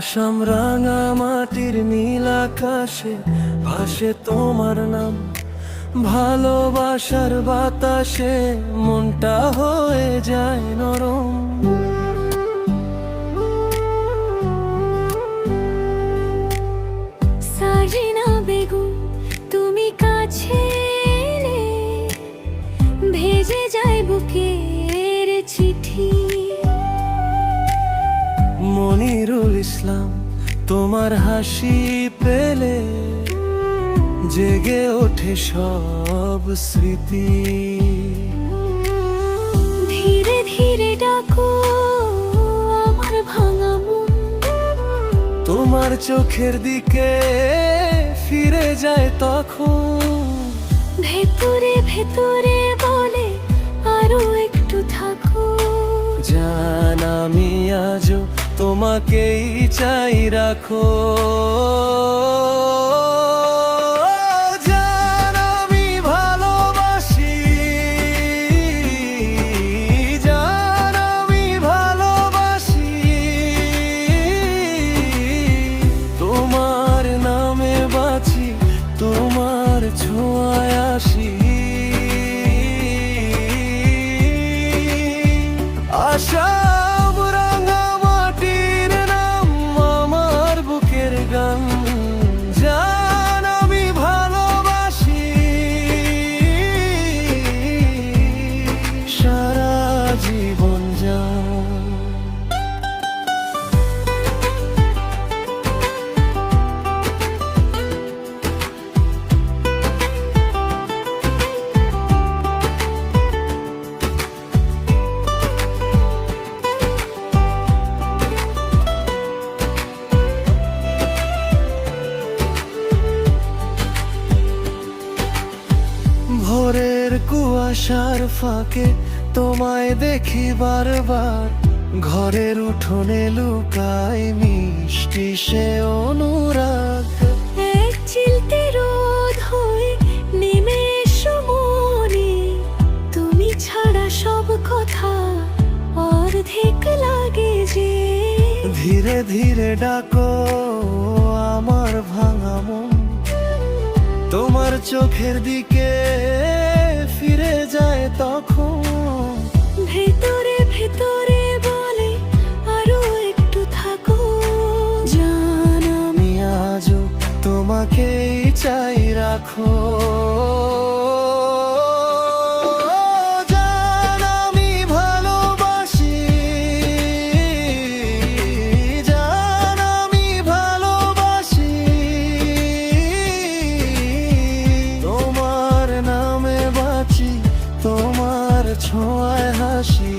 আসাম রাঙা মাটির নীল আকাশে ভাসে তোমার নাম, ভালোবাসার বাতাসে মনটা হয়ে যায় নরম। সাজিনা বেগম তুমি কাছে এলে ভেজে যায় বুকের চিঠি। মনিরুল ইসলাম তোমার হাসি পেলে জেগে ওঠে সব স্মৃতি। ধীরে ধীরে ডাকো আমার ভাঙা মন, তোমার চোখের দিকে ফিরে যায় তখন। ভেতরে ভেতরে বলে আরো একটু থাকো। জান আমি আজও তোমাকেই চাই রাখো। জান আমি ভালোবাসি, জান আমি ভালোবাসি, তোমার নামে বাঁচি, তোমার ছোঁয়ায় আসি। আসাম রাঙা মাটির নাম আমার বুকের গান, জান আমি ভালোবাসি সারা জীবন জান। ভোরের কুয়াশার ফাঁকে তোমায় দেখি বারবার, ঘরের উঠোনে লুকায় মিষ্টি সে অনুরাগ। এক চিলতে রোদ হয়ে নেমে এসো মনে, তুমি ছাড়া সব কথা অর্ধেক লাগে যে। ধীরে ধীরে ডাকো আমার ভাঙা মন, তোমার চোখের দিকে ফিরে যায় তখন। ভেতরে ভেতরে বলে আরো একটু থাকো। জান আমি আজও তোমাকেই চাই রাখো। জান আমি ভালোবাসি, জান আমি ভালোবাসি, তোমার নামে বাঁচি, তোমার ছোঁয়ায় হাসি।